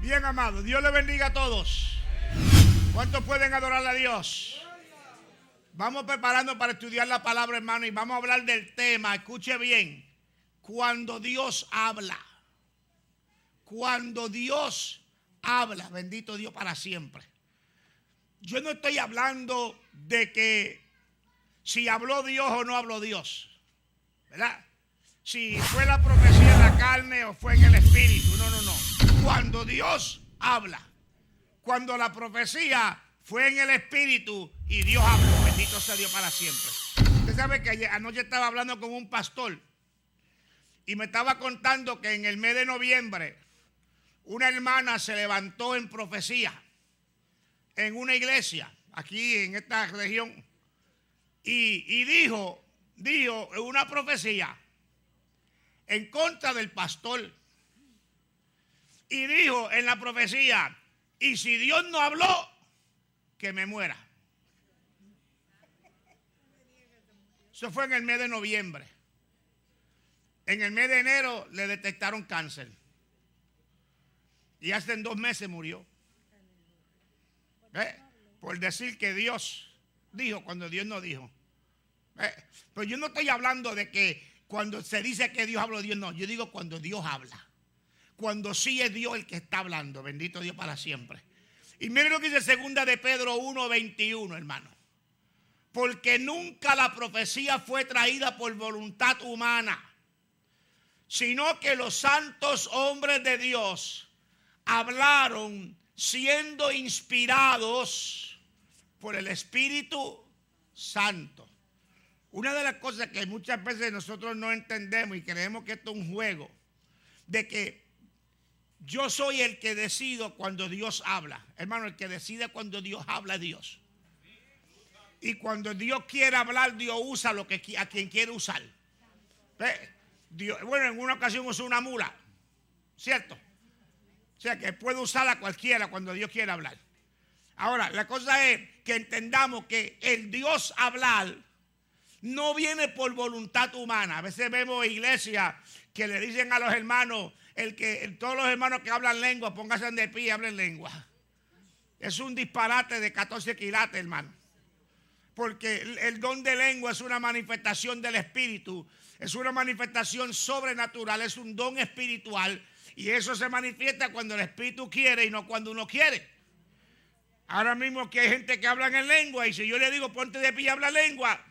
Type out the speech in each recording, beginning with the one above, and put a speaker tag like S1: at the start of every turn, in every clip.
S1: Bien, amado, Dios le bendiga a todos. ¿Cuántos pueden adorar a Dios? Vamos preparando para estudiar la palabra, hermano, y vamos a hablar del tema. Escuche bien. Cuando Dios habla. Cuando Dios habla. Bendito Dios para siempre. Yo no estoy hablando de que si habló Dios o no habló Dios, ¿verdad? Si fue la profecía en la carne o fue en el espíritu. No, no, no. Cuando Dios habla. Cuando la profecía fue en el espíritu y Dios habló. Bendito sea Dios para siempre. Usted sabe que anoche estaba hablando con un pastor y me estaba contando que en el mes de noviembre una hermana se levantó en profecía en una iglesia aquí en esta región y dijo una profecía en contra del pastor. Y dijo en la profecía: y si Dios no habló, que me muera. Eso fue en el mes de noviembre. En el mes de enero le detectaron cáncer. Y hace 2 meses murió. Por decir que Dios dijo cuando Dios no dijo. Pero yo no estoy hablando de que cuando se dice que Dios habló, Dios no. Yo digo cuando Dios habla. Cuando sí es Dios el que está hablando. Bendito Dios para siempre. Y miren lo que dice 2 de Pedro 1:21, hermano. Porque nunca la profecía fue traída por voluntad humana, sino que los santos hombres de Dios hablaron siendo inspirados por el Espíritu Santo. Una de las cosas que muchas veces nosotros no entendemos y creemos que esto es un juego, de que yo soy el que decido cuando Dios habla. Hermano, el que decide cuando Dios habla es Dios. Y cuando Dios quiere hablar, Dios usa a quien quiere usar. Dios, bueno, en una ocasión usó una mula, ¿cierto? O sea, que puede usar a cualquiera cuando Dios quiere hablar. Ahora, la cosa es que entendamos que el Dios hablar no viene por voluntad humana. A veces vemos iglesias que le dicen a los hermanos, todos los hermanos que hablan lengua, pónganse de pie y hablen lengua. Es un disparate de 14 quilates, hermano. Porque el don de lengua es una manifestación del Espíritu, es una manifestación sobrenatural, es un don espiritual. Y eso se manifiesta cuando el Espíritu quiere y no cuando uno quiere. Ahora mismo que hay gente que habla en lengua y si yo le digo ponte de pie y habla lengua,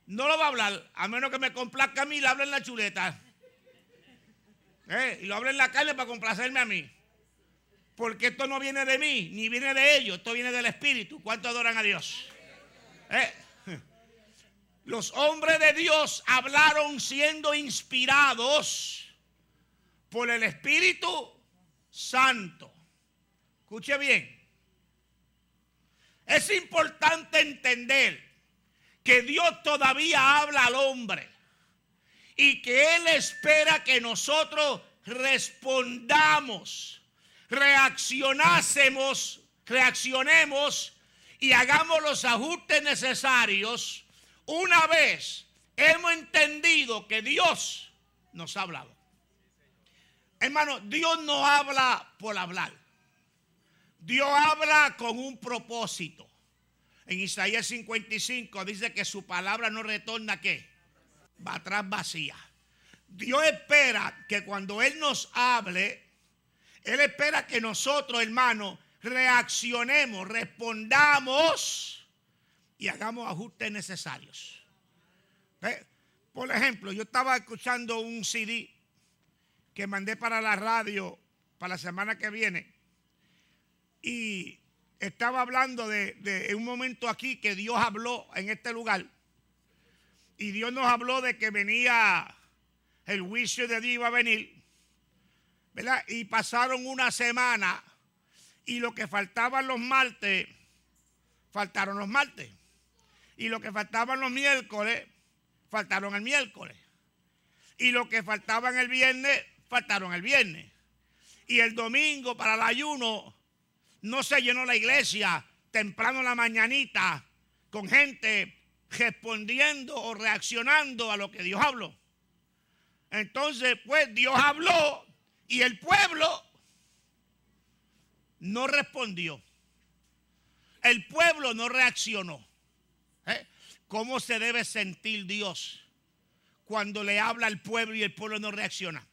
S1: no lo va a hablar, a menos que me complazca a mí y le hable en la chuleta. Y lo hable en la carne para complacerme a mí. Porque esto no viene de mí, ni viene de ellos, esto viene del Espíritu. ¿Cuántos adoran a Dios? Los hombres de Dios hablaron siendo inspirados por el Espíritu Santo. Escuche bien. Es importante entender que Dios todavía habla al hombre y que Él espera que nosotros respondamos, reaccionemos y hagamos los ajustes necesarios una vez hemos entendido que Dios nos ha hablado. Hermano, Dios no habla por hablar. Dios habla con un propósito. En Isaías 55 dice que su palabra no retorna ¿qué? Va atrás vacía. Dios espera que cuando Él nos hable, Él espera que nosotros, hermanos, reaccionemos, respondamos y hagamos ajustes necesarios. Por ejemplo, yo estaba escuchando un CD que mandé para la radio para la semana que viene y estaba hablando de un momento aquí que Dios habló en este lugar y Dios nos habló de que venía el juicio de Dios, iba a venir, ¿verdad? Y pasaron una semana y lo que faltaban los martes, faltaron los martes. Y lo que faltaban los miércoles, faltaron el miércoles. Y lo que faltaban el viernes, faltaron el viernes. Y el domingo para el ayuno no se llenó la iglesia temprano en la mañanita con gente respondiendo o reaccionando a lo que Dios habló. Entonces, pues Dios habló y el pueblo no respondió. El pueblo no reaccionó. ¿Cómo se debe sentir Dios cuando le habla al pueblo y el pueblo no reacciona?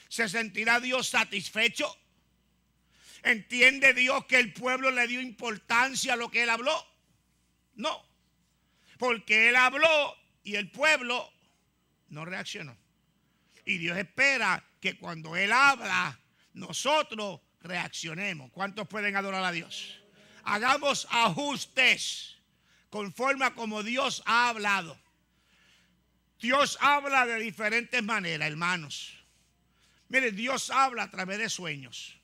S1: ¿Se sentirá Dios satisfecho? ¿Entiende Dios que el pueblo le dio importancia a lo que él habló? No, porque él habló y el pueblo no reaccionó. Y Dios espera que cuando él habla, nosotros reaccionemos. ¿Cuántos pueden adorar a Dios? Hagamos ajustes conforme a como Dios ha hablado. Dios habla de diferentes maneras, hermanos. Mire, Dios habla a través de sueños.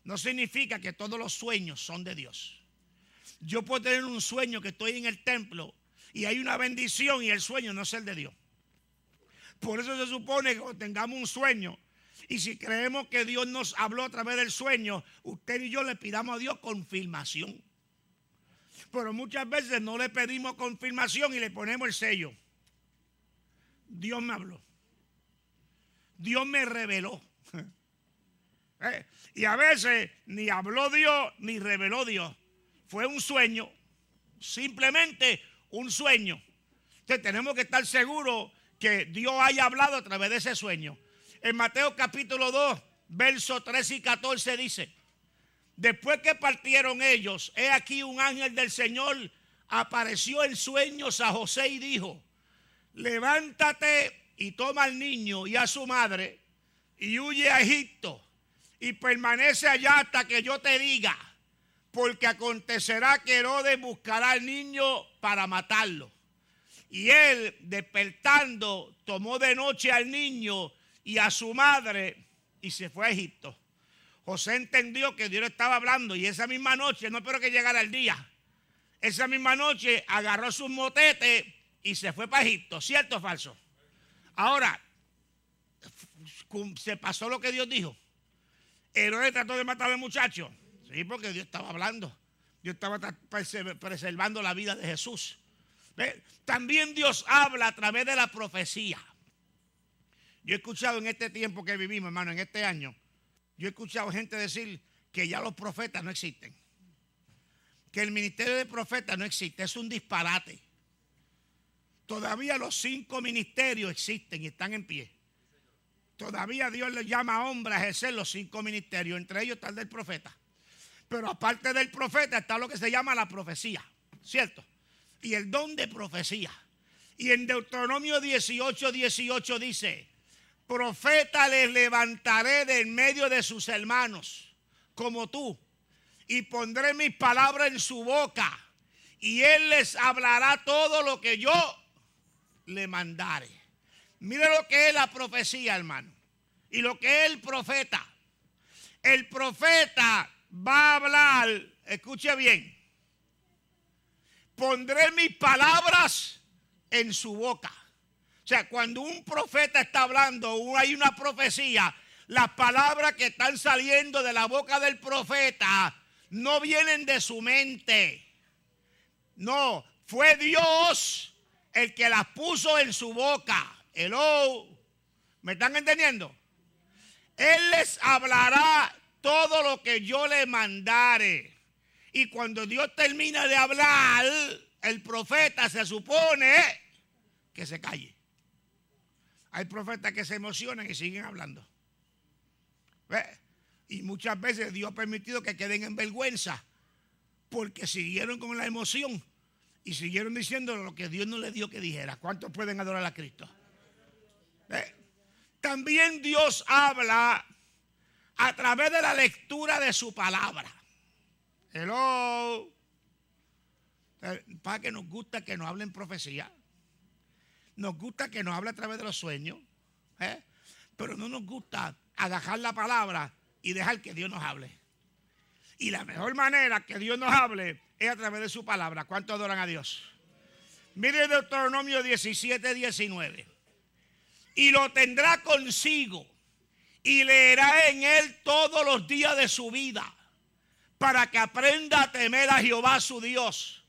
S1: No significa que todos los sueños son de Dios. Yo puedo tener un sueño que estoy en el templo y hay una bendición y el sueño no es el de Dios. Por eso se supone que cuando tengamos un sueño y si creemos que Dios nos habló a través del sueño, usted y yo le pidamos a Dios confirmación. Pero muchas veces no le pedimos confirmación y le ponemos el sello. Dios me habló. Dios me reveló. Y a veces ni habló Dios ni reveló Dios. Fue un sueño, simplemente un sueño. Entonces tenemos que estar seguros que Dios haya hablado a través de ese sueño. En Mateo capítulo 2, versos 13 y 14 dice: después que partieron ellos, he aquí un ángel del Señor apareció en sueños a José y dijo: levántate y toma al niño y a su madre y huye a Egipto y permanece allá hasta que yo te diga, porque acontecerá que Herodes buscará al niño para matarlo. Y él, despertando, tomó de noche al niño y a su madre y se fue a Egipto. José entendió que Dios le estaba hablando y esa misma noche, no espero que llegara el día, esa misma noche agarró sus motetes y se fue para Egipto. ¿Cierto o falso? Ahora, se pasó lo que Dios dijo. Herodes trató de matar al muchacho. Sí, porque Dios estaba hablando. Dios estaba preservando la vida de Jesús. ¿Ve? También Dios habla a través de la profecía. Yo he escuchado en este tiempo que vivimos, hermano, en este año, yo he escuchado gente decir que ya los profetas no existen. Que el ministerio de profetas no existe. Es un disparate. Todavía los 5 ministerios existen y están en pie. Todavía Dios le llama a hombres a ejercer los 5 ministerios. Entre ellos está el del profeta. Pero aparte del profeta está lo que se llama la profecía. ¿Cierto? Y el don de profecía. Y en Deuteronomio 18, 18 dice: profeta les levantaré de en medio de sus hermanos, como tú, y pondré mis palabras en su boca, y él les hablará todo lo que yo le mandare. Mire lo que es la profecía, hermano, y lo que es el profeta. El profeta va a hablar, escuche bien: pondré mis palabras en su boca. O sea, cuando un profeta está hablando o hay una profecía, las palabras que están saliendo de la boca del profeta no vienen de su mente. No, fue Dios el que las puso en su boca. Hello, ¿me están entendiendo? Él les hablará todo lo que yo le mandare. Y cuando Dios termina de hablar, el profeta se supone que se calle. Hay profetas que se emocionan y siguen hablando. ¿Ve? Y muchas veces Dios ha permitido que queden en vergüenza porque siguieron con la emoción y siguieron diciendo lo que Dios no les dio que dijera. ¿Cuántos pueden adorar a Cristo? ¿Ve? También Dios habla a través de la lectura de su palabra. Hello. Para que nos gusta que nos hablen profecía. Nos gusta que nos hable a través de los sueños, pero no nos gusta agajar la palabra y dejar que Dios nos hable. Y la mejor manera que Dios nos hable es a través de su palabra. ¿Cuántos adoran a Dios? Mire Deuteronomio 17, 19. Y lo tendrá consigo y leerá en él todos los días de su vida, para que aprenda a temer a Jehová su Dios,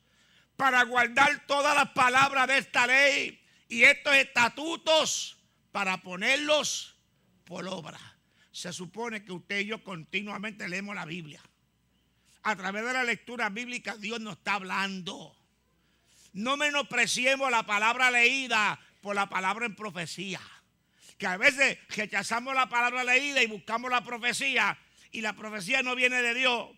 S1: para guardar todas las palabras de esta ley y estos estatutos, para ponerlos por obra. Se supone que usted y yo continuamente leemos la Biblia. a través de la lectura bíblica Dios nos está hablando. No menospreciemos la palabra leída por la palabra en profecía. Que a veces rechazamos la palabra leída y buscamos la profecía, y la profecía no viene de Dios,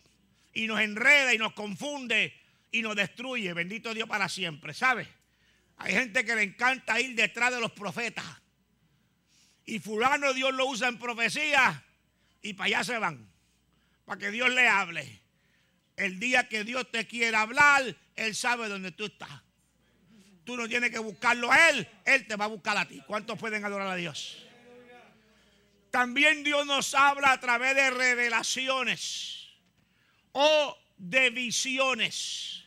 S1: y nos enreda y nos confunde y nos destruye. Bendito Dios para siempre, ¿sabe? Hay gente que le encanta ir detrás de los profetas, y fulano Dios lo usa en profecía y para allá se van, para que Dios le hable. El día que Dios te quiera hablar, Él sabe dónde tú estás. Tú no tienes que buscarlo a Él, Él te va a buscar a ti. ¿Cuántos pueden adorar a Dios? También Dios nos habla a través de revelaciones o de visiones.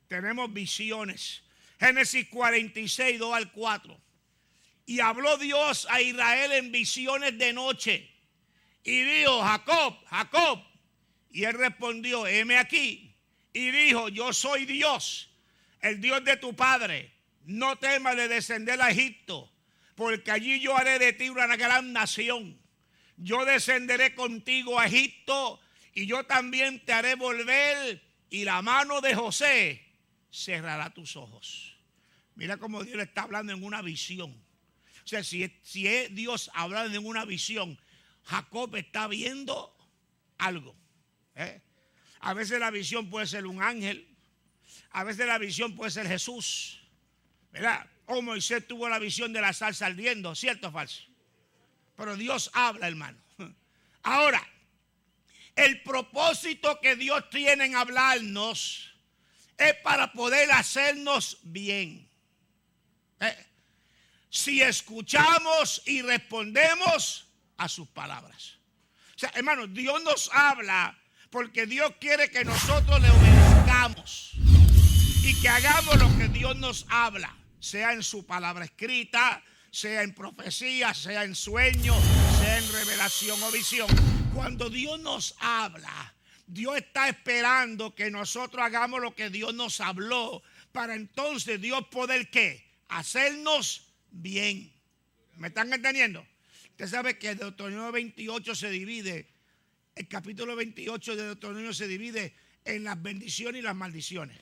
S1: Tenemos visiones. Génesis 46, 2 al 4. Y habló Dios a Israel en visiones de noche. Y dijo: Jacob, Jacob. Y él respondió: heme aquí. Y dijo: yo soy Dios, el Dios de tu padre. No temas de descender a Egipto, porque allí yo haré de ti una gran nación. Yo descenderé contigo a Egipto, y yo también te haré volver, y la mano de José cerrará tus ojos. Mira cómo Dios le está hablando en una visión. O sea, si es Dios hablando en una visión, Jacob está viendo algo. A veces la visión puede ser un ángel, a veces la visión puede ser Jesús, ¿verdad? O Moisés tuvo la visión de la zarza ardiendo, ¿cierto o falso? Pero Dios habla, hermano. Ahora, el propósito que Dios tiene en hablarnos es para poder hacernos bien. Si escuchamos y respondemos a sus palabras. O sea, hermano, Dios nos habla porque Dios quiere que nosotros le obedezcamos y que hagamos lo que Dios nos habla, sea en su palabra escrita, sea en profecía, sea en sueño, sea en revelación o visión. Cuando Dios nos habla, Dios está esperando que nosotros hagamos lo que Dios nos habló, para entonces Dios poder ¿qué? Hacernos bien. ¿Me están entendiendo? Usted sabe que Deuteronomio 28 se divide, el capítulo 28 de Deuteronomio se divide en las bendiciones y las maldiciones.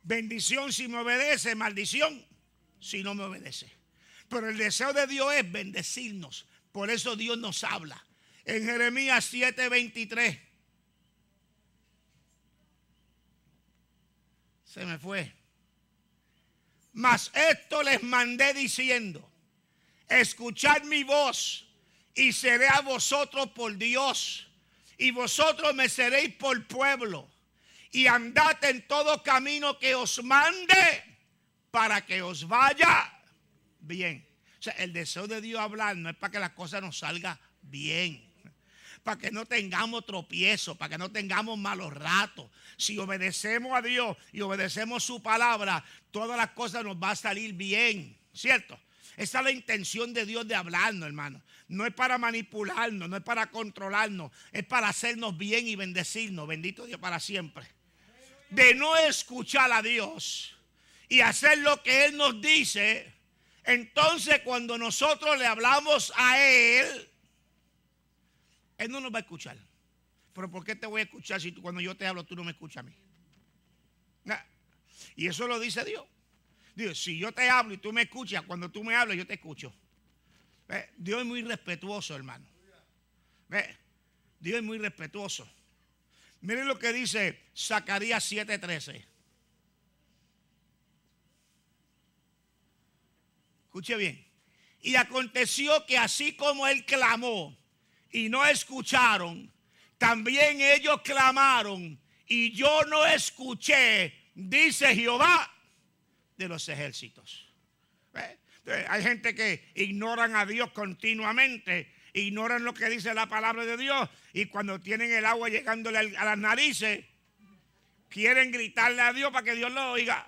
S1: Bendición si me obedece, maldición si no me obedece. Pero el deseo de Dios es bendecirnos. Por eso Dios nos habla. En Jeremías 7:23. Se me fue. Mas esto les mandé diciendo: escuchad mi voz, y seré a vosotros por Dios, y vosotros me seréis por pueblo, y andad en todo camino que os mande, para que os vaya bien. O sea, el deseo de Dios hablar no es para que las cosas nos salgan bien, para que no tengamos tropiezos, para que no tengamos malos ratos. Si obedecemos a Dios y obedecemos su palabra, todas las cosas nos van a salir bien, ¿cierto? Esa es la intención de Dios de hablarnos, hermano. No es para manipularnos, no es para controlarnos, es para hacernos bien y bendecirnos. Bendito Dios para siempre. De no escuchar a Dios y hacer lo que Él nos dice, entonces cuando nosotros le hablamos a Él, Él no nos va a escuchar. Pero ¿por qué te voy a escuchar si cuando yo te hablo tú no me escuchas a mí? Y eso lo dice Dios. Dios, si yo te hablo y tú me escuchas, cuando tú me hablas yo te escucho. Dios es muy respetuoso, hermano. Dios es muy respetuoso. Miren lo que dice Zacarías 7:13. Escuche bien. Y aconteció que así como él clamó y no escucharon, también ellos clamaron y yo no escuché, dice Jehová de los ejércitos. Hay gente que ignoran a Dios continuamente, ignoran lo que dice la palabra de Dios, y cuando tienen el agua llegándole a las narices, quieren gritarle a Dios para que Dios lo oiga.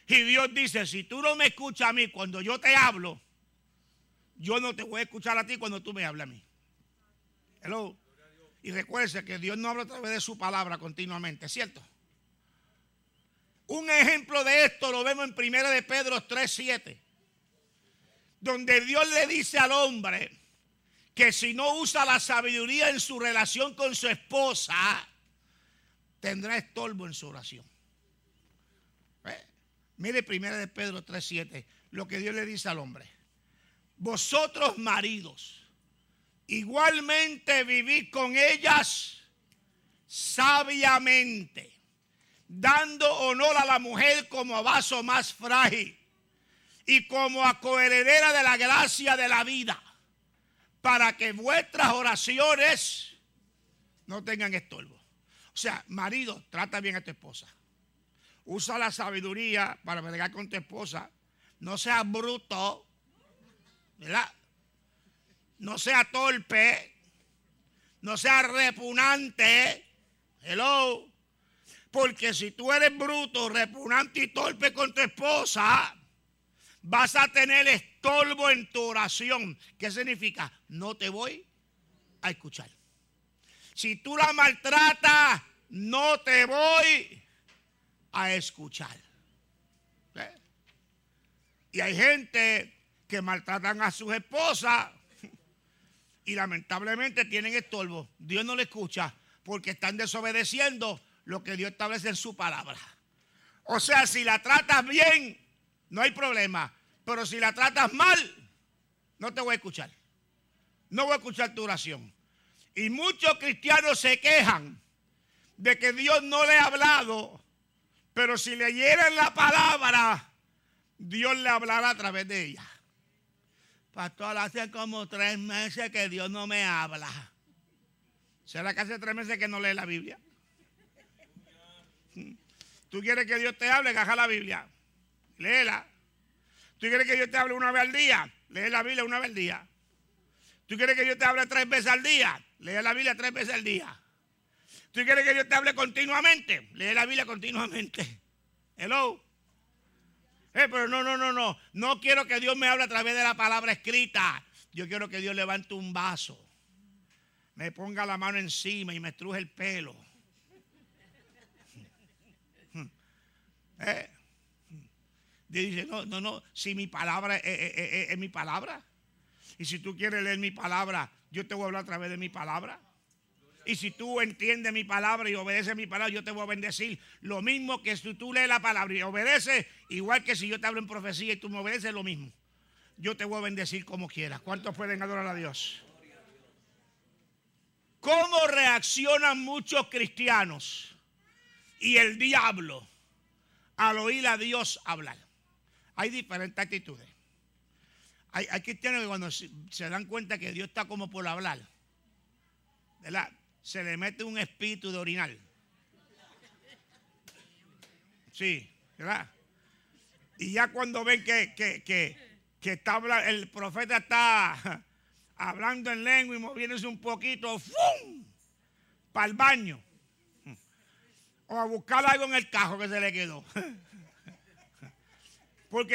S1: Y Dios dice: si tú no me escuchas a mí cuando yo te hablo, yo no te voy a escuchar a ti cuando tú me hablas a mí. Hello. Y recuerde que Dios no habla a través de su palabra continuamente, ¿cierto? Un ejemplo de esto lo vemos en 1 de Pedro 3:7, donde Dios le dice al hombre que si no usa la sabiduría en su relación con su esposa, tendrá estorbo en su oración. Mire 1 de Pedro 3:7, lo que Dios le dice al hombre. Vosotros maridos, igualmente vivid con ellas sabiamente, dando honor a la mujer como a vaso más frágil y como a coheredera de la gracia de la vida, para que vuestras oraciones no tengan estorbo. O sea, marido, trata bien a tu esposa. Usa la sabiduría para bregar con tu esposa. No seas bruto, ¿verdad? No seas torpe. No seas repugnante. Hello. Porque si tú eres bruto, repugnante y torpe con tu esposa, vas a tener estorbo en tu oración. ¿Qué significa? No te voy a escuchar. Si tú la maltratas, no te voy a escuchar. Y hay gente que maltratan a sus esposas y lamentablemente tienen estorbo. Dios no le escucha porque están desobedeciendo lo que Dios establece en su palabra. O sea, si la tratas bien, no hay problema. Pero si la tratas mal, no te voy a escuchar. No voy a escuchar tu oración. Y muchos cristianos se quejan de que Dios no le ha hablado, pero si leyeran la palabra, Dios le hablará a través de ella. Pastor, hace como 3 meses que Dios no me habla. ¿Será que hace 3 meses que no lee la Biblia? ¿Tú quieres que Dios te hable? Agarra la Biblia. Léela. ¿Tú quieres que Dios te hable una vez al día? Lee la Biblia una vez al día. ¿Tú quieres que Dios te hable 3 veces al día? Lee la Biblia 3 veces al día. ¿Tú quieres que Dios te hable continuamente? Lee la Biblia continuamente. Hello. Pero no. No quiero que Dios me hable a través de la palabra escrita. Yo quiero que Dios levante un vaso, me ponga la mano encima y me estruje el pelo. Dice, no. Si mi palabra es mi palabra. Y si tú quieres leer mi palabra, yo te voy a hablar a través de mi palabra. Y si tú entiendes mi palabra y obedeces mi palabra, yo te voy a bendecir. Lo mismo que si tú lees la palabra y obedeces, igual que si yo te hablo en profecía y tú me obedeces, lo mismo. Yo te voy a bendecir como quieras. ¿Cuántos pueden adorar a Dios? ¿Cómo reaccionan muchos cristianos y el diablo al oír a Dios hablar? Hay diferentes actitudes. Hay cristianos que cuando se dan cuenta que Dios está como por hablar, ¿verdad?, se le mete un espíritu de orinar. Sí, ¿verdad? Y ya cuando ven que está, el profeta está hablando en lengua y moviéndose un poquito, ¡fum!, para el baño. O a buscar algo en el cajo que se le quedó. ¿Por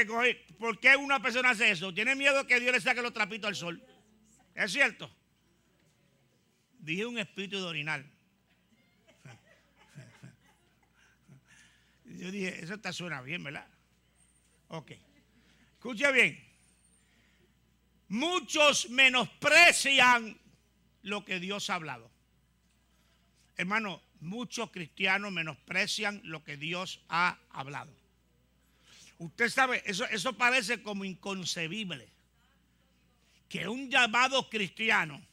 S1: qué una persona hace eso? Tiene miedo que Dios le saque los trapitos al sol. ¿Es cierto? Dije un espíritu de orinar. Yo dije, eso te suena bien, ¿verdad? Ok. Escuche bien. Muchos menosprecian lo que Dios ha hablado. Hermano, muchos cristianos menosprecian lo que Dios ha hablado. Usted sabe, eso parece como inconcebible. Que un llamado cristiano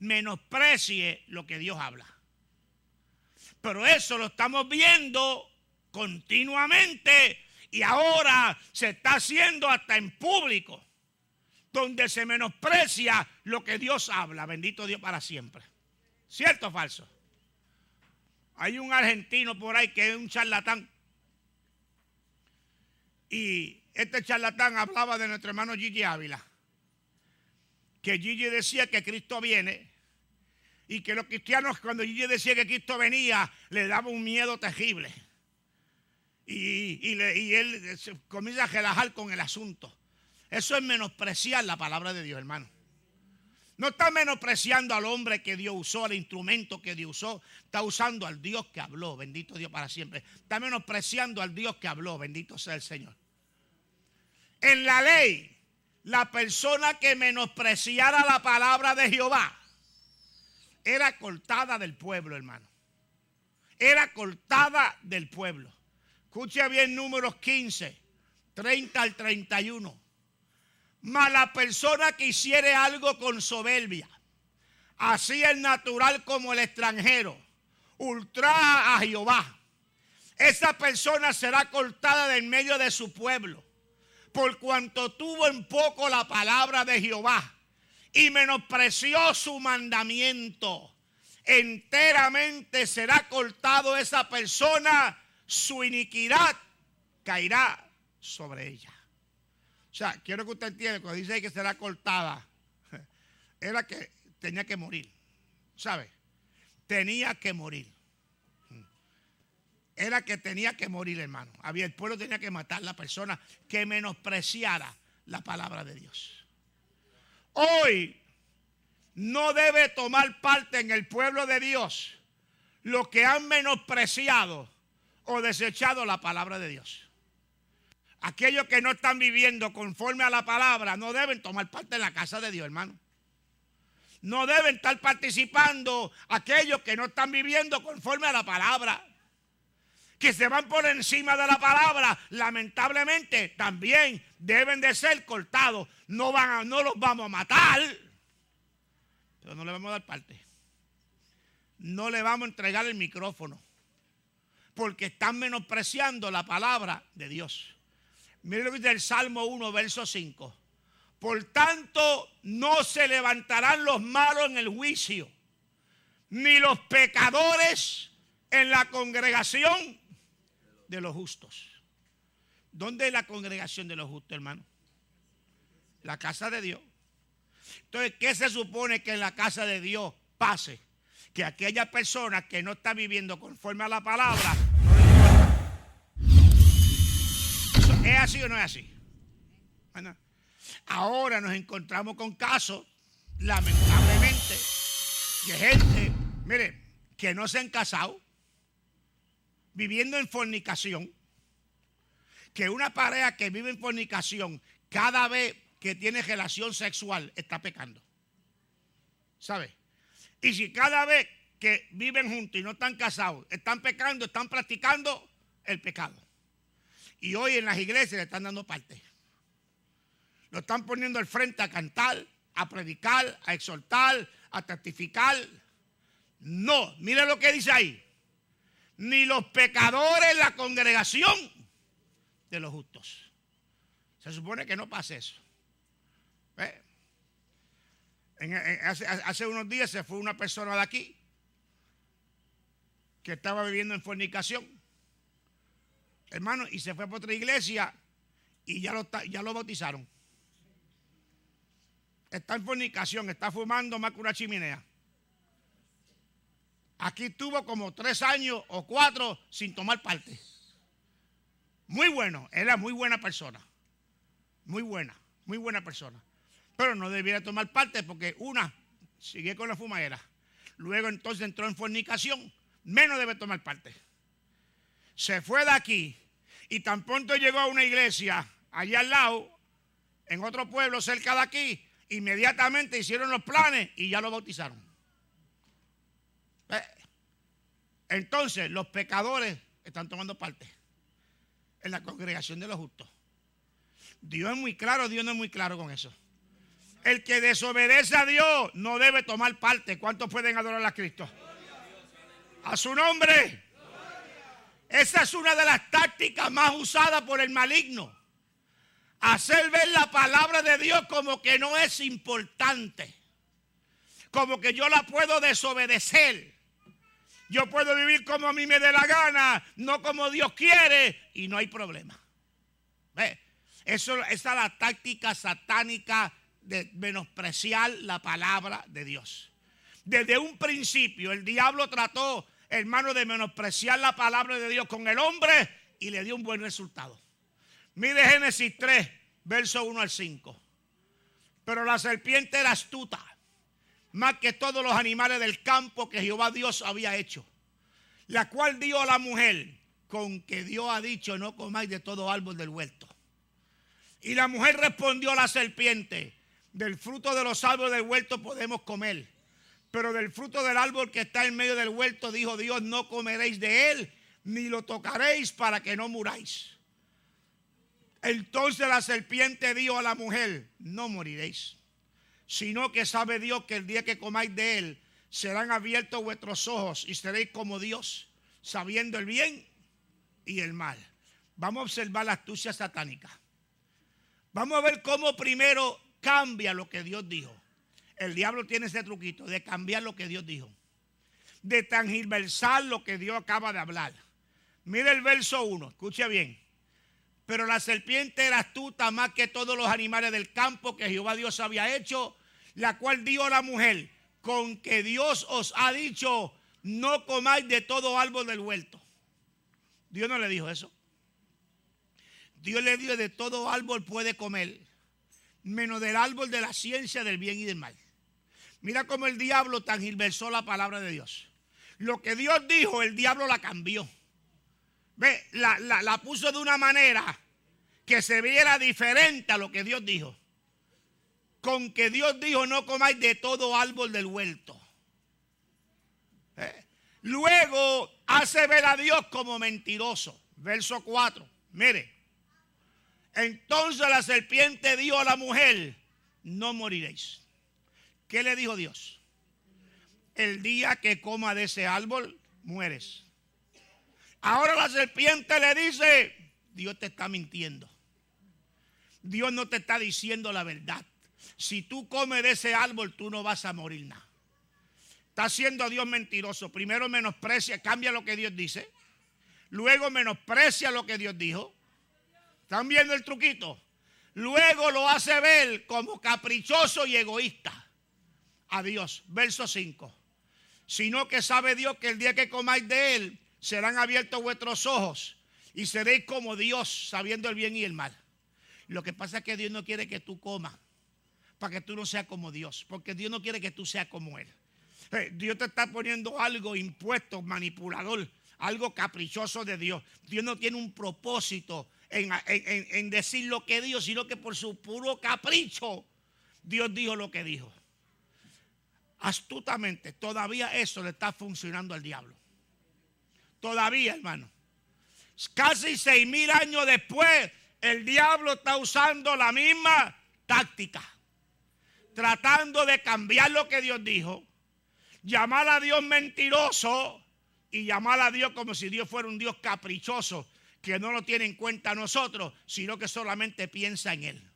S1: menosprecie lo que Dios habla. Pero eso lo estamos viendo continuamente y ahora se está haciendo hasta en público, donde se menosprecia lo que Dios habla. Bendito Dios para siempre. ¿Cierto o falso? Hay un argentino por ahí que es un charlatán. Y este charlatán hablaba de nuestro hermano Gigi Ávila. Que Gigi decía que Cristo viene y que los cristianos, cuando Gigi decía que Cristo venía, le daba un miedo terrible. Y él se comienza a relajar con el asunto. Eso es menospreciar la palabra de Dios, hermano. No está menospreciando al hombre que Dios usó, al instrumento que Dios usó. Está usando al Dios que habló, bendito Dios para siempre. Está menospreciando al Dios que habló, bendito sea el Señor. En la ley, la persona que menospreciara la palabra de Jehová era cortada del pueblo, hermano. era cortada del pueblo. Escuche bien Números 15, 30 al 31. Mas la persona que hiciere algo con soberbia, así el natural como el extranjero, ultraja a Jehová, esa persona será cortada de en medio de su pueblo, por cuanto tuvo en poco la palabra de Jehová y menospreció su mandamiento. Enteramente será cortado esa persona, su iniquidad caerá sobre ella. O sea, quiero que usted entienda, cuando dice que será cortada, era que tenía que morir, ¿sabe? Tenía que morir. Era que tenía que morir, hermano. El pueblo tenía que matar a la persona que menospreciara la palabra de Dios. Hoy no debe tomar parte en el pueblo de Dios los que han menospreciado o desechado la palabra de Dios. Aquellos que no están viviendo conforme a la palabra no deben tomar parte en la casa de Dios, hermano. No deben estar participando aquellos que no están viviendo conforme a la palabra. Que se van por encima de la palabra, lamentablemente también deben de ser cortados. No los vamos a matar, pero no le vamos a dar parte. No le vamos a entregar el micrófono, porque están menospreciando la palabra de Dios. Miren lo que dice el Salmo 1, verso 5. Por tanto, no se levantarán los malos en el juicio, ni los pecadores en la congregación de los justos. ¿Dónde es la congregación de los justos, hermano? La casa de Dios. Entonces, ¿qué se supone que en la casa de Dios pase? Que aquella persona que no está viviendo conforme a la palabra, ¿es así o no es así? Bueno, ahora nos encontramos con casos, lamentablemente, de gente, mire, que no se han casado, viviendo en fornicación, que una pareja que vive en fornicación, cada vez que tiene relación sexual, está pecando. ¿Sabe? Y si cada vez que viven juntos y no están casados, están pecando, están practicando el pecado. Y hoy en las iglesias le están dando parte. Lo están poniendo al frente a cantar, a predicar, a exhortar, a testificar. No, mire lo que dice ahí. Ni los pecadores en la congregación de los justos. Se supone que no pase eso. Hace unos días se fue una persona de aquí que estaba viviendo en fornicación, hermano, y se fue para otra iglesia y ya lo bautizaron. Está en fornicación, está fumando más que una chimenea. Aquí estuvo como 3 años o 4 sin tomar parte. Muy bueno, era muy buena persona. Muy buena persona. Pero no debiera tomar parte porque una, sigue con la fumadera. Luego entonces entró en fornicación, menos debe tomar parte. Se fue de aquí y tan pronto llegó a una iglesia allá al lado, en otro pueblo cerca de aquí, inmediatamente hicieron los planes y ya lo bautizaron. Entonces los pecadores están tomando parte en la congregación de los justos. Dios es muy claro, Dios no es muy claro con eso. El que desobedece a Dios no debe tomar parte. ¿Cuántos pueden adorar a Cristo? A su nombre. Esa es una de las tácticas más usadas por el maligno. Hacer ver la palabra de Dios como que no es importante. Como que yo la puedo desobedecer. Yo puedo vivir como a mí me dé la gana, no como Dios quiere, y no hay problema. ¿Ve? Esa es la táctica satánica de menospreciar la palabra de Dios. Desde un principio el diablo trató, hermano, de menospreciar la palabra de Dios con el hombre y le dio un buen resultado. Mire Génesis 3, verso 1 al 5. Pero la serpiente era astuta, más que todos los animales del campo que Jehová Dios había hecho, la cual dio a la mujer, con que Dios ha dicho: no comáis de todo árbol del huerto. Y la mujer respondió a la serpiente: del fruto de los árboles del huerto podemos comer, Pero del fruto del árbol que está en medio del huerto, dijo Dios, no comeréis de él, ni lo tocaréis para que no muráis. Entonces la serpiente dijo a la mujer, no moriréis, sino que sabe Dios que el día que comáis de él, serán abiertos vuestros ojos y seréis como Dios, sabiendo el bien y el mal. Vamos a observar la astucia satánica. Vamos a ver cómo primero cambia lo que Dios dijo. El diablo tiene ese truquito de cambiar lo que Dios dijo, de tangiversar lo que Dios acaba de hablar. Mire el verso 1, escuche bien. Pero la serpiente era astuta más que todos los animales del campo que Jehová Dios había hecho, la cual dijo a la mujer, con que Dios os ha dicho, no comáis de todo árbol del huerto. Dios no le dijo eso. Dios le dijo, de todo árbol puede comer, menos del árbol de la ciencia del bien y del mal. Mira cómo el diablo tangiversó la palabra de Dios. Lo que Dios dijo, el diablo la cambió. Ve, la puso de una manera que se viera diferente a lo que Dios dijo. Con que Dios dijo, no comáis de todo árbol del huerto. Luego hace ver a Dios como mentiroso. Verso 4, mire. Entonces la serpiente dijo a la mujer, no moriréis. ¿Qué le dijo Dios? El día que coma de ese árbol, mueres. Ahora la serpiente le dice, Dios te está mintiendo. Dios no te está diciendo la verdad. Si tú comes de ese árbol, tú no vas a morir nada. Está haciendo a Dios mentiroso. Primero menosprecia, cambia lo que Dios dice. Luego menosprecia lo que Dios dijo. ¿Están viendo el truquito? Luego lo hace ver como caprichoso y egoísta a Dios. Verso 5. Sino que sabe Dios que el día que comáis de él, serán abiertos vuestros ojos y seréis como Dios, sabiendo el bien y el mal. Lo que pasa es que Dios no quiere que tú comas para que tú no seas como Dios, porque Dios no quiere que tú seas como Él. Dios te está poniendo algo impuesto, manipulador, algo caprichoso de Dios. Dios no tiene un propósito en decir lo que dijo, sino que por su puro capricho Dios dijo lo que dijo. Astutamente, todavía eso le está funcionando al diablo. Todavía, hermano. Casi 6,000 años después, el diablo está usando la misma táctica. Tratando de cambiar lo que Dios dijo. Llamar a Dios mentiroso y llamar a Dios como si Dios fuera un Dios caprichoso que no lo tiene en cuenta a nosotros, sino que solamente piensa en Él.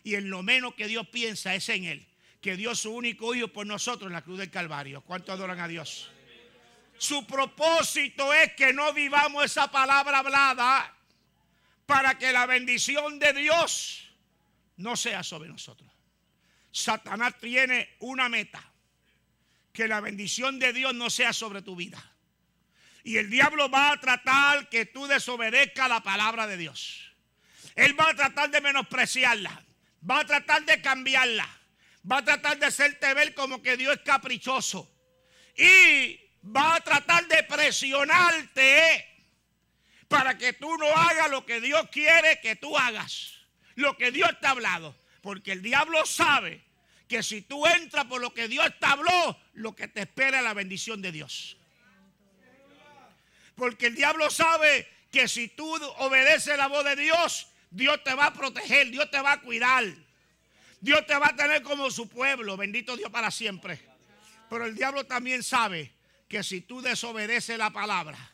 S1: Y en lo menos que Dios piensa es en Él, que dio su único hijo por nosotros en la cruz del Calvario. ¿Cuántos adoran a Dios? Su propósito es que no vivamos esa palabra hablada para que la bendición de Dios no sea sobre nosotros. Satanás tiene una meta, que la bendición de Dios no sea sobre tu vida. Y el diablo va a tratar que tú desobedezcas la palabra de Dios. Él va a tratar de menospreciarla, va a tratar de cambiarla, va a tratar de hacerte ver como que Dios es caprichoso. Y va a tratar de presionarte para que tú no hagas lo que Dios quiere que tú hagas, lo que Dios te ha hablado. Porque el diablo sabe que si tú entras por lo que Dios te habló, lo que te espera es la bendición de Dios. Porque el diablo sabe que si tú obedeces la voz de Dios, Dios te va a proteger, Dios te va a cuidar. Dios te va a tener como su pueblo, bendito Dios para siempre. Pero el diablo también sabe que si tú desobedeces la palabra,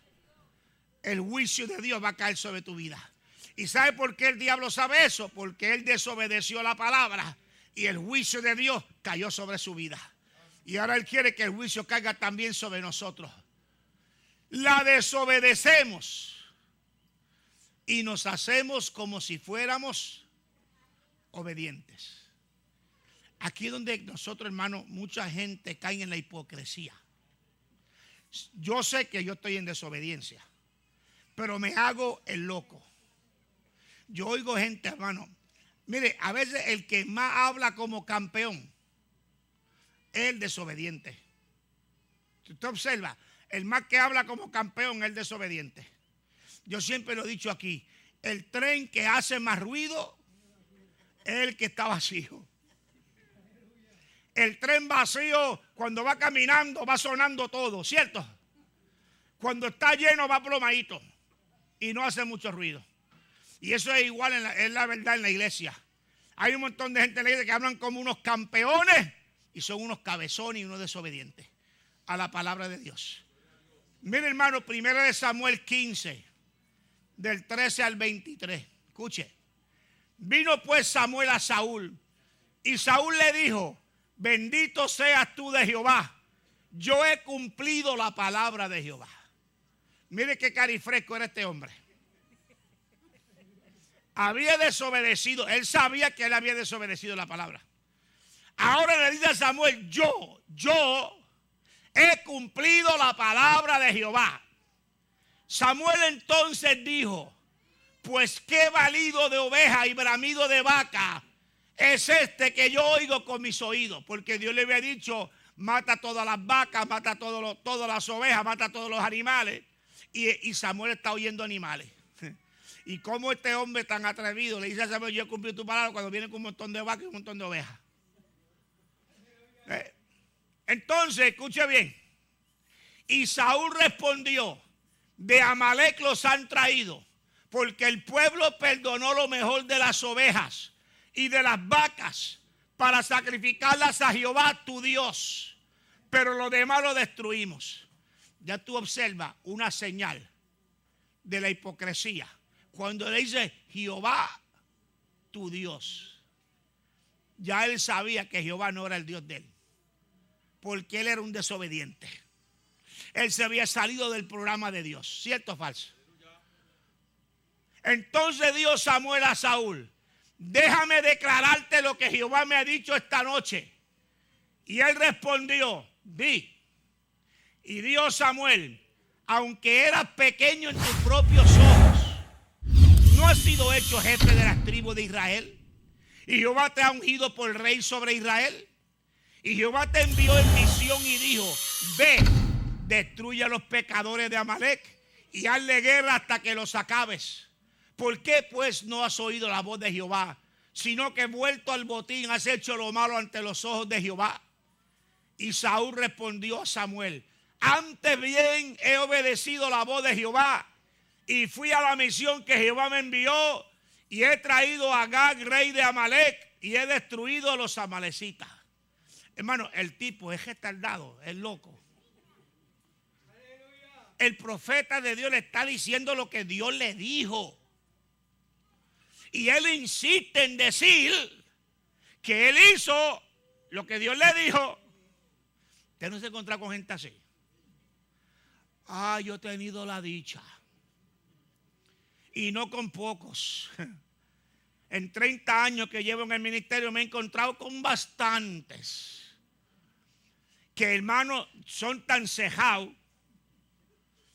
S1: el juicio de Dios va a caer sobre tu vida. ¿Y sabe por qué el diablo sabe eso? Porque él desobedeció la palabra y el juicio de Dios cayó sobre su vida. Y ahora él quiere que el juicio caiga también sobre nosotros. La desobedecemos y nos hacemos como si fuéramos obedientes. Aquí es donde nosotros, hermanos, mucha gente cae en la hipocresía. Yo sé que yo estoy en desobediencia, pero me hago el loco. Yo oigo gente, hermano, mire, a veces el que más habla como campeón es el desobediente. Si usted observa, el más que habla como campeón es el desobediente. Yo siempre lo he dicho aquí, el tren que hace más ruido es el que está vacío. El tren vacío, cuando va caminando, va sonando todo, ¿cierto? Cuando está lleno, va plomadito y no hace mucho ruido. Y eso es igual, es la verdad en la iglesia. Hay un montón de gente en la iglesia que hablan como unos campeones y son unos cabezones y unos desobedientes a la palabra de Dios. Mire, hermano, 1 Samuel 15, del 13 al 23. Escuche. Vino pues Samuel a Saúl y Saúl le dijo: bendito seas tú de Jehová, yo he cumplido la palabra de Jehová. Mire qué carifresco era este hombre. Había desobedecido, él sabía que él había desobedecido la palabra. Ahora le dice a Samuel: yo he cumplido la palabra de Jehová. Samuel entonces dijo: pues qué balido de oveja y bramido de vaca es este que yo oigo con mis oídos. Porque Dios le había dicho: mata todas las vacas, mata todas las ovejas, mata todos los animales. Y Samuel está oyendo animales. Y como este hombre tan atrevido le dice a Samuel: yo he cumplido tu palabra, cuando viene con un montón de vacas y un montón de ovejas. Entonces, escuche bien. Y Saúl respondió: de Amalec los han traído, porque el pueblo perdonó lo mejor de las ovejas y de las vacas para sacrificarlas a Jehová tu Dios, pero lo demás lo destruimos. Ya tú observas una señal de la hipocresía cuando le dice Jehová tu Dios. Ya él sabía que Jehová no era el Dios de él, porque él era un desobediente. Él se había salido del programa de Dios. ¿Cierto o falso? Entonces dijo Samuel a Saúl: déjame declararte lo que Jehová me ha dicho esta noche. Y él respondió: di. Y dijo Samuel: aunque eras pequeño en tus propios ojos, ¿no has sido hecho jefe de las tribus de Israel? Y Jehová te ha ungido por rey sobre Israel. Y Jehová te envió en misión y dijo: ve, destruye a los pecadores de Amalec y hazle guerra hasta que los acabes. ¿Por qué pues no has oído la voz de Jehová, sino que vuelto al botín has hecho lo malo ante los ojos de Jehová? Y Saúl respondió a Samuel: antes bien he obedecido la voz de Jehová y fui a la misión que Jehová me envió, y he traído a Agag, rey de Amalec, y he destruido a los amalecitas. Hermano, el tipo es retardado, es loco. El profeta de Dios le está diciendo lo que Dios le dijo. Y él insiste en decir que él hizo lo que Dios le dijo. Usted no se encuentra con gente así. Yo he tenido la dicha. Y no con pocos. En 30 años que llevo en el ministerio me he encontrado con bastantes. Que hermanos son tan cejados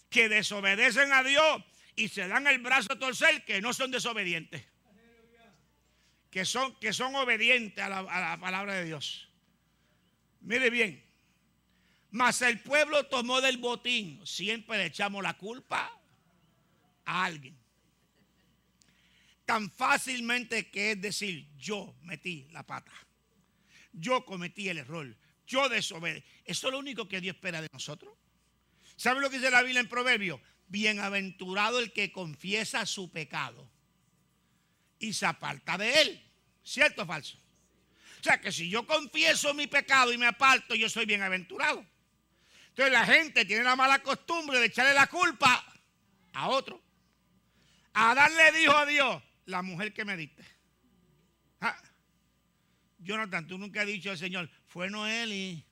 S1: que desobedecen a Dios y se dan el brazo a torcer, que no son desobedientes. Que son obedientes a la palabra de Dios. Mire bien. Mas el pueblo tomó del botín. Siempre le echamos la culpa a alguien. Tan fácilmente que es decir: yo metí la pata, yo cometí el error, yo desobedecí. Eso es lo único que Dios espera de nosotros. ¿Sabe lo que dice la Biblia en Proverbios? Bienaventurado el que confiesa su pecado y se aparta de él. ¿Cierto o falso? O sea que si yo confieso mi pecado y me aparto, yo soy bienaventurado. Entonces la gente tiene la mala costumbre de echarle la culpa a otro. Adán le dijo a Dios: la mujer que me diste. Jonathan, tú nunca has dicho al Señor: fue Noeli.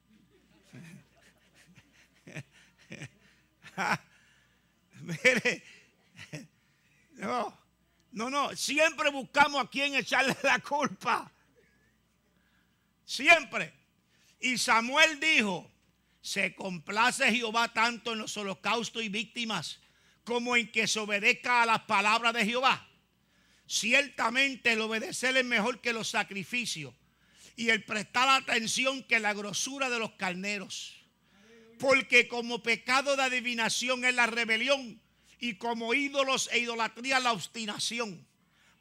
S1: Mire, no, siempre buscamos a quien echarle la culpa. Siempre. Y Samuel dijo: se complace Jehová tanto en los holocaustos y víctimas como en que se obedezca a las palabras de Jehová. Ciertamente el obedecer es mejor que los sacrificios y el prestar atención que la grosura de los carneros. Porque como pecado de adivinación es la rebelión, y como ídolos e idolatría la obstinación.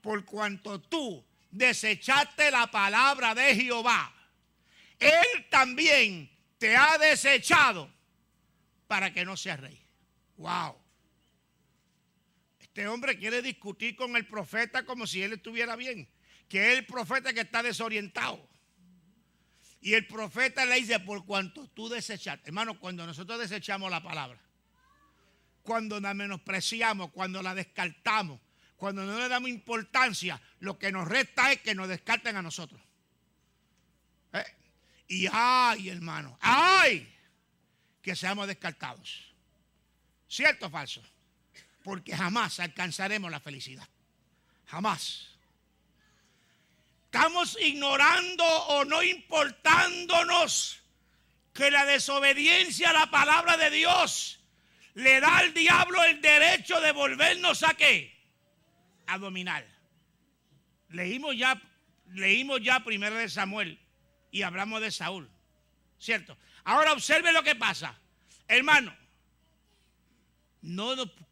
S1: Por cuanto tú desechaste la palabra de Jehová Él también te ha desechado para que no seas rey. Wow. Este hombre quiere discutir con el profeta como si él estuviera bien, que es el profeta que está desorientado. Y el profeta le dice, por cuanto tú desechaste. Hermano, cuando nosotros desechamos la palabra, cuando la menospreciamos, cuando la descartamos, cuando no le damos importancia, lo que nos resta es que nos descarten a nosotros. Y ay, hermano, ay, que seamos descartados. ¿Cierto o falso? Porque jamás alcanzaremos la felicidad. Jamás. Estamos ignorando o no importándonos que la desobediencia a la palabra de Dios le da al diablo el derecho de volvernos a ¿qué? A dominar. Leímos ya 1 de Samuel y hablamos de Saúl, ¿cierto? Ahora observe lo que pasa, hermano.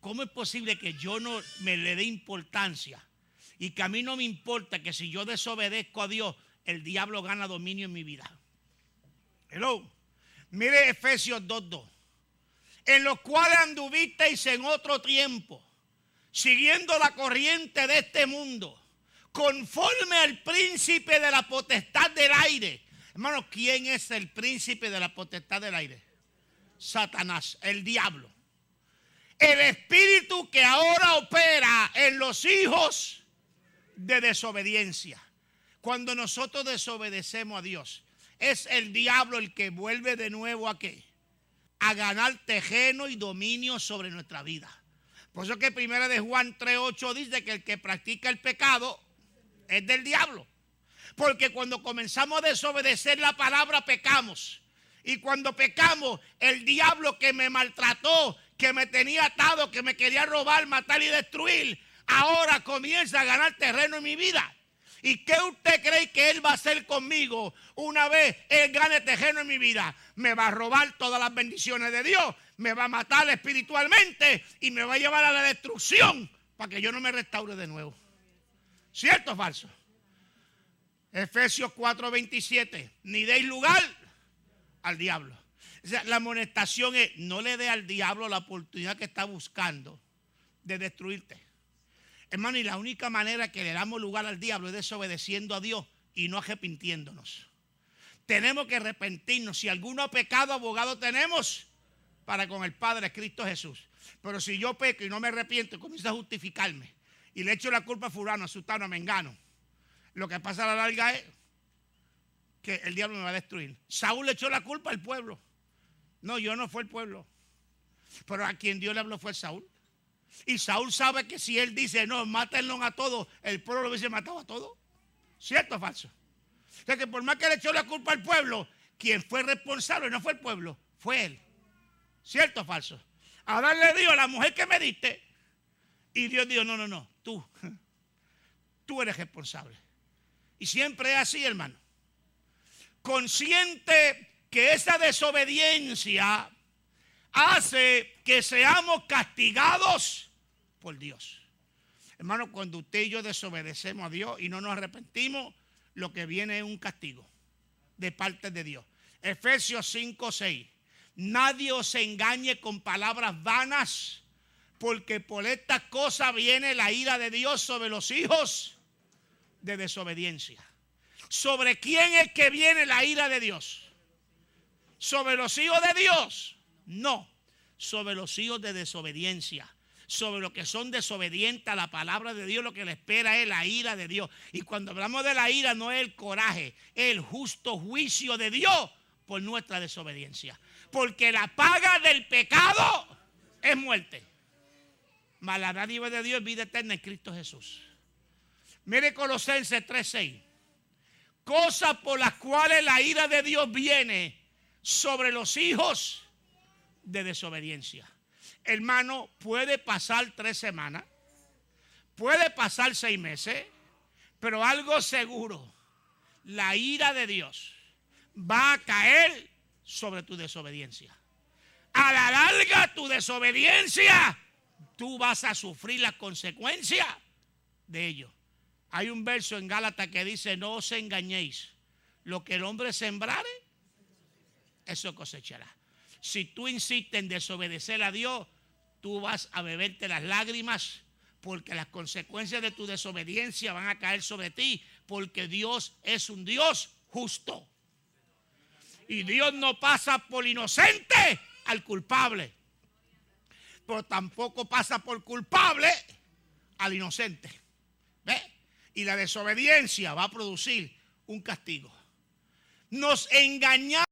S1: ¿Cómo es posible que yo no me le dé importancia y que a mí no me importa que si yo desobedezco a Dios, el diablo gana dominio en mi vida? Hello. Mire Efesios 2:2. En los cuales anduvisteis en otro tiempo, siguiendo la corriente de este mundo, conforme al príncipe de la potestad del aire. Hermano, ¿quién es el príncipe de la potestad del aire? Satanás, el diablo. El espíritu que ahora opera en los hijos de desobediencia. Cuando nosotros desobedecemos a Dios, es el diablo el que vuelve de nuevo ¿a qué? A ganar terreno y dominio sobre nuestra vida. Por eso que 1 de Juan 3:8 dice que el que practica el pecado es del diablo. Porque cuando comenzamos a desobedecer la palabra, pecamos. Y cuando pecamos, el diablo que me maltrató, que me tenía atado, que me quería robar, matar y destruir, ahora comienza a ganar terreno en mi vida. ¿Y qué usted cree que él va a hacer conmigo una vez él gane terreno en mi vida? Me va a robar todas las bendiciones de Dios, me va a matar espiritualmente y me va a llevar a la destrucción para que yo no me restaure de nuevo. ¿Cierto o falso? Efesios 4:27. Ni deis lugar al diablo. O sea, la amonestación es: no le dé al diablo la oportunidad que está buscando de destruirte. Hermano, y la única manera que le damos lugar al diablo es desobedeciendo a Dios y no arrepintiéndonos. Tenemos que arrepentirnos. Si alguno ha pecado, abogado tenemos para con el Padre, Cristo Jesús. Pero si yo peco y no me arrepiento y comienzo a justificarme y le echo la culpa a fulano, a sutano, a mengano, lo que pasa a la larga es que el diablo me va a destruir. Saúl le echó la culpa al pueblo. No, yo no fue el pueblo. Pero a quien Dios le habló fue Saúl. Y Saúl sabe que si él dice, no, mátenlo a todos, el pueblo lo hubiese matado a todos. ¿Cierto o falso? O sea que por más que le echó la culpa al pueblo, quien fue responsable no fue el pueblo, fue él. ¿Cierto o falso? Ahora le digo a la mujer que me diste. Y Dios dijo, no, tú eres responsable. Y siempre es así, hermano. Consciente que esa desobediencia hace que seamos castigados por Dios. Hermano, cuando usted y yo desobedecemos a Dios y no nos arrepentimos, lo que viene es un castigo de parte de Dios. Efesios 5:6. Nadie os engañe con palabras vanas, porque por estas cosas viene la ira de Dios sobre los hijos de desobediencia. ¿Sobre quién es que viene la ira de Dios? ¿Sobre los hijos de Dios? No, sobre los hijos de desobediencia. Sobre los que son desobedientes a la palabra de Dios, lo que le espera es la ira de Dios. Y cuando hablamos de la ira, no es el coraje, es el justo juicio de Dios por nuestra desobediencia. Porque la paga del pecado es muerte. Mas la dádiva de Dios es vida eterna en Cristo Jesús. Mire Colosenses 3:6. Cosas por las cuales la ira de Dios viene sobre los hijos de desobediencia. Hermano, puede pasar 3 semanas, puede pasar 6 meses, pero algo seguro, la ira de Dios va a caer sobre tu desobediencia. A la larga, tu desobediencia, tú vas a sufrir las consecuencias de ello. Hay un verso en Gálatas que dice, no os engañéis, Lo que el hombre sembrare, eso cosechará. Si tú insistes en desobedecer a Dios, tú vas a beberte las lágrimas, porque las consecuencias de tu desobediencia van a caer sobre ti, porque Dios es un Dios justo. Y Dios no pasa por inocente al culpable, pero tampoco pasa por culpable al inocente. ¿Ve? Y la desobediencia va a producir un castigo. Nos engañamos